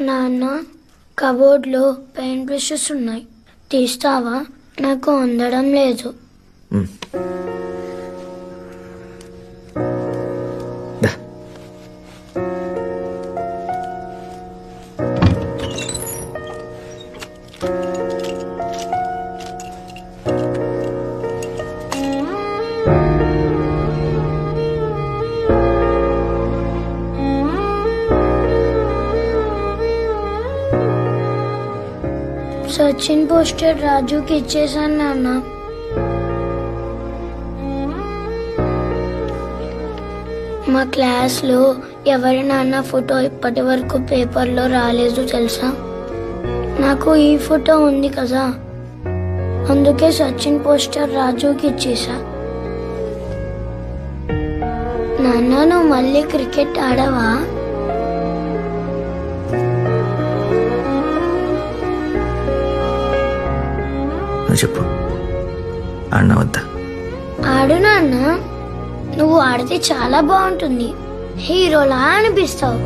నాన్న, కబోర్డ్లో paint brushes ఉన్నాయి, తీస్తావా? నాకు అందడం లేదు. దా. సచిన్ పోస్టర్ రాజుకి ఇచ్చేసాను నాన్న. మా క్లాస్లో ఎవరి నాన్న ఫోటో ఇప్పటి వరకు పేపర్లో రాలేదు తెలుసా? నాకు ఈ ఫోటో ఉంది కదా, అందుకే సచిన్ పోస్టర్ రాజుకి ఇచ్చేసా. నాన్న, నువ్వు మళ్ళీ క్రికెట్ ఆడవా? నువ్వు చెప్పు, ఆడినా వద్దా? ఆడు నాన్న, నువ్వు ఆడితే చాలా బాగుంటుంది, హీరోలా అనిపిస్తావు.